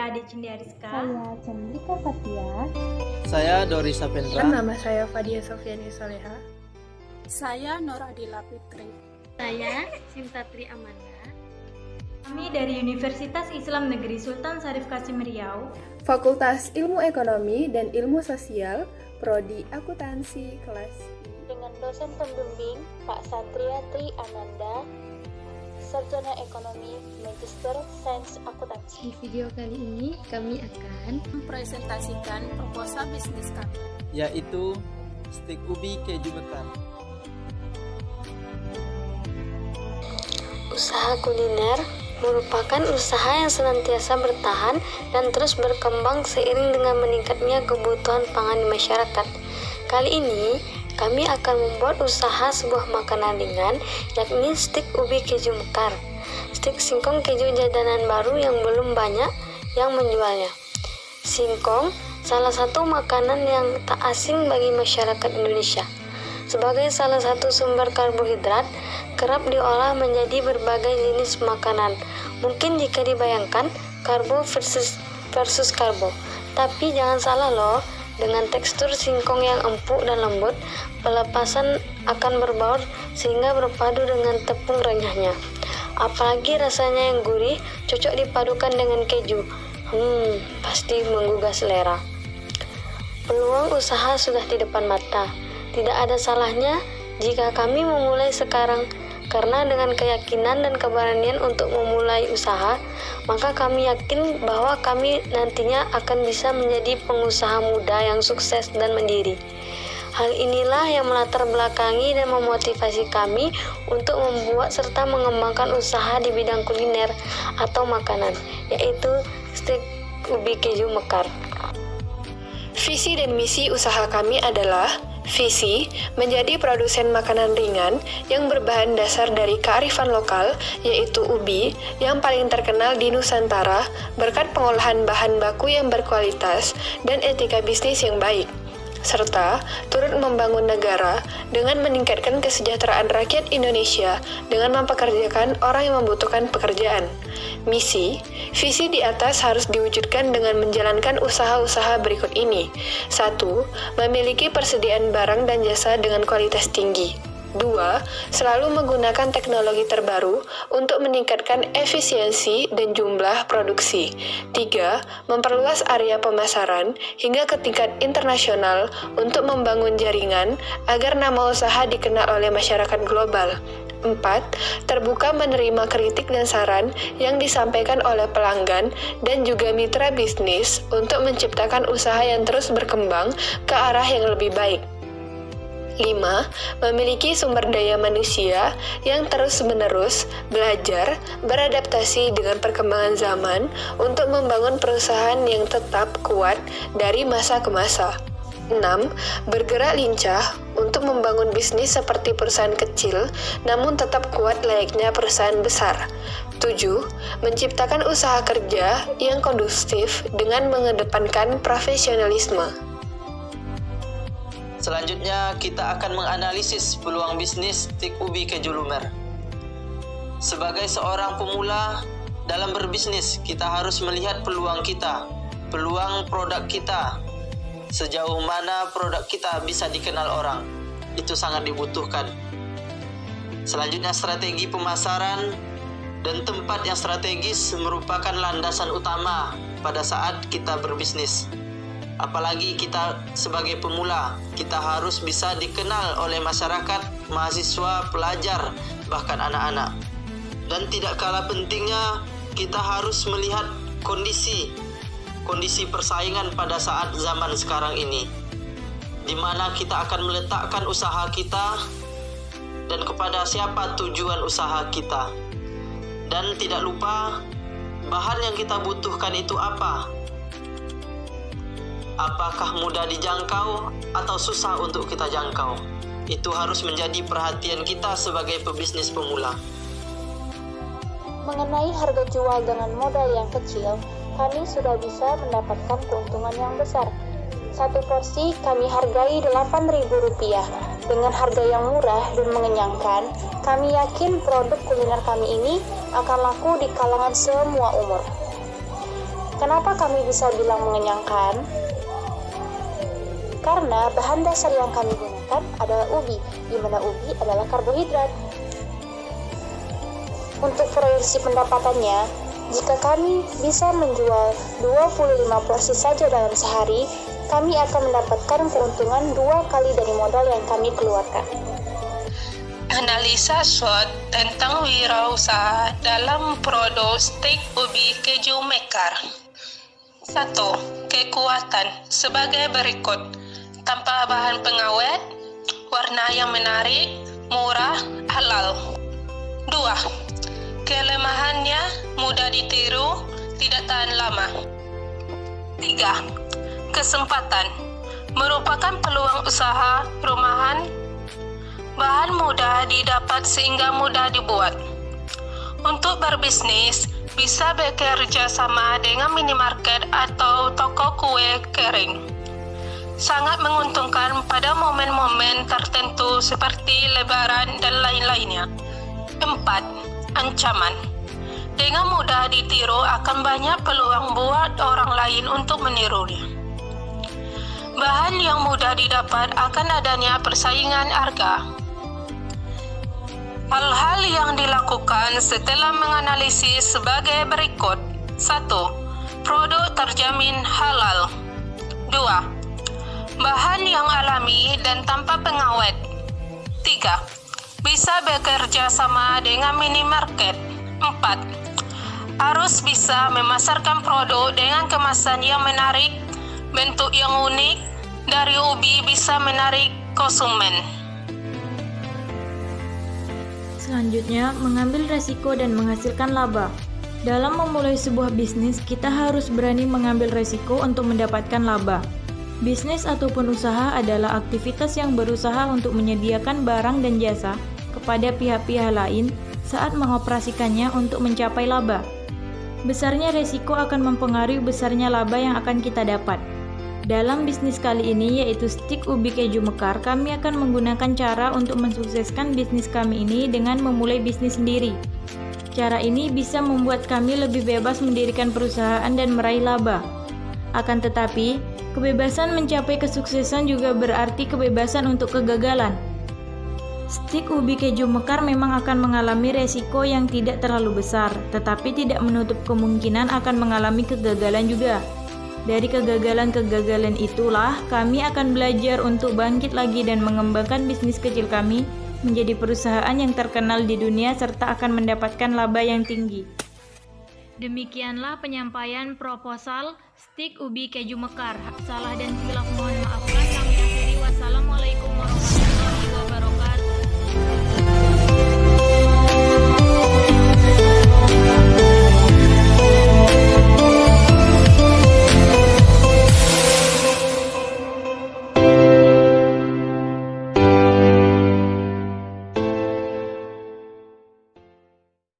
saya Ade Cindiariska. Saya Chandrika Fatia. Saya Dori Sapendra. Dan nama saya Fadia Sofiani Soleha. Saya Nur Adila Fitri. Saya Sintatri Amanda. Kami dari Universitas Islam Negeri Sultan Syarif Kasim Riau, Fakultas Ilmu Ekonomi dan Ilmu Sosial, Prodi Akuntansi kelas I. Dengan dosen pembimbing Pak Satria Tri Ananda, Sarjana Ekonomi, Magister Sains Akuntansi. Di video kali ini kami akan mempresentasikan proposal bisnis kami, Yaitu stik ubi keju mekar. Usaha kuliner merupakan usaha yang senantiasa bertahan dan terus berkembang seiring dengan meningkatnya kebutuhan pangan di masyarakat. Kali ini, kami akan membuat usaha sebuah makanan ringan, yakni stik ubi keju mekar. Stik singkong keju jajanan baru yang belum banyak yang menjualnya. Singkong, salah satu makanan yang tak asing bagi masyarakat Indonesia. Sebagai salah satu sumber karbohidrat, kerap diolah menjadi berbagai jenis makanan. Mungkin jika dibayangkan, karbo versus karbo. Tapi jangan salah loh, dengan tekstur singkong yang empuk dan lembut, pelepasan akan berbaur sehingga berpadu dengan tepung renyahnya. Apalagi rasanya yang gurih, cocok dipadukan dengan keju. Pasti menggugah selera. Peluang usaha sudah di depan mata. Tidak ada salahnya jika kami memulai sekarang, karena dengan keyakinan dan keberanian untuk memulai usaha, maka kami yakin bahwa kami nantinya akan bisa menjadi pengusaha muda yang sukses dan mandiri. Hal inilah yang melatar belakangi dan memotivasi kami untuk membuat serta mengembangkan usaha di bidang kuliner atau makanan, yaitu stik ubi keju mekar. Visi dan misi usaha kami adalah: visi, menjadi produsen makanan ringan yang berbahan dasar dari kearifan lokal, yaitu ubi, yang paling terkenal di Nusantara berkat pengolahan bahan baku yang berkualitas dan etika bisnis yang baik, serta turut membangun negara dengan meningkatkan kesejahteraan rakyat Indonesia dengan mempekerjakan orang yang membutuhkan pekerjaan. Misi, visi di atas harus diwujudkan dengan menjalankan usaha-usaha berikut ini. 1. Memiliki persediaan barang dan jasa dengan kualitas tinggi. 2. Selalu menggunakan teknologi terbaru untuk meningkatkan efisiensi dan jumlah produksi. 3. Memperluas area pemasaran hingga ke tingkat internasional untuk membangun jaringan agar nama usaha dikenal oleh masyarakat global. 4. Terbuka menerima kritik dan saran yang disampaikan oleh pelanggan dan juga mitra bisnis untuk menciptakan usaha yang terus berkembang ke arah yang lebih baik. 5. Memiliki sumber daya manusia yang terus-menerus belajar, beradaptasi dengan perkembangan zaman untuk membangun perusahaan yang tetap kuat dari masa ke masa. 6. Bergerak lincah untuk membangun bisnis seperti perusahaan kecil, namun tetap kuat layaknya perusahaan besar. 7. Menciptakan usaha kerja yang kondusif dengan mengedepankan profesionalisme. Selanjutnya, kita akan menganalisis peluang bisnis stik ubi keju lumer. Sebagai seorang pemula dalam berbisnis, kita harus melihat peluang kita, peluang produk kita. Sejauh mana produk kita bisa dikenal orang, itu sangat dibutuhkan. Selanjutnya, strategi pemasaran dan tempat yang strategis merupakan landasan utama pada saat kita berbisnis. Apalagi kita sebagai pemula, kita harus bisa dikenal oleh masyarakat, mahasiswa, pelajar, bahkan anak-anak. Dan tidak kalah pentingnya, kita harus melihat kondisi persaingan pada saat zaman sekarang ini, di mana kita akan meletakkan usaha kita dan kepada siapa tujuan usaha kita. Dan tidak lupa, bahan yang kita butuhkan itu apa? Apakah mudah dijangkau atau susah untuk kita jangkau? Itu harus menjadi perhatian kita sebagai pebisnis pemula. Mengenai harga jual dengan modal yang kecil, kami sudah bisa mendapatkan keuntungan yang besar. Satu porsi kami hargai Rp8.000. Dengan harga yang murah dan mengenyangkan, kami yakin produk kuliner kami ini akan laku di kalangan semua umur. Kenapa kami bisa bilang mengenyangkan? Karena bahan dasar yang kami gunakan adalah ubi, di mana ubi adalah karbohidrat. Untuk proyeksi pendapatannya, jika kami bisa menjual 25 porsi saja dalam sehari, kami akan mendapatkan keuntungan 2 kali dari modal yang kami keluarkan. Analisa SWOT tentang wirausaha dalam produk stik ubi keju mekar. 1. Kekuatan sebagai berikut. Tanpa bahan pengawet, warna yang menarik, murah, halal. 2. Kelemahannya mudah ditiru, tidak tahan lama. 3. Kesempatan merupakan peluang usaha rumahan. Bahan mudah didapat sehingga mudah dibuat. Untuk berbisnis, bisa bekerja sama dengan minimarket atau toko kue kering. Sangat menguntungkan pada momen-momen tertentu seperti lebaran dan lain-lainnya. 4. Ancaman. Dengan mudah ditiru akan banyak peluang buat orang lain untuk menirunya. Bahan yang mudah didapat akan adanya persaingan harga. Hal-hal yang dilakukan setelah menganalisis sebagai berikut. 1. Produk terjamin halal. 2. Bahan yang alami dan tanpa pengawet. 3. Bisa bekerja sama dengan minimarket. 4. Harus bisa memasarkan produk dengan kemasan yang menarik, bentuk yang unik, dari ubi bisa menarik konsumen. Selanjutnya, mengambil resiko dan menghasilkan laba. Dalam memulai sebuah bisnis, kita harus berani mengambil resiko untuk mendapatkan laba. Bisnis ataupun usaha adalah aktivitas yang berusaha untuk menyediakan barang dan jasa kepada pihak-pihak lain saat mengoperasikannya untuk mencapai laba. Besarnya resiko akan mempengaruhi besarnya laba yang akan kita dapat. Dalam bisnis kali ini, yaitu stik ubi keju mekar, kami akan menggunakan cara untuk mensukseskan bisnis kami ini dengan memulai bisnis sendiri. Cara ini bisa membuat kami lebih bebas mendirikan perusahaan dan meraih laba. Akan tetapi, kebebasan mencapai kesuksesan juga berarti kebebasan untuk kegagalan. Stik ubi keju mekar memang akan mengalami resiko yang tidak terlalu besar, tetapi tidak menutup kemungkinan akan mengalami kegagalan juga. Dari kegagalan-kegagalan itulah kami akan belajar untuk bangkit lagi dan mengembangkan bisnis kecil kami menjadi perusahaan yang terkenal di dunia serta akan mendapatkan laba yang tinggi. Demikianlah penyampaian proposal stik ubi keju mekar. Salah dan hilaf mohon maaf.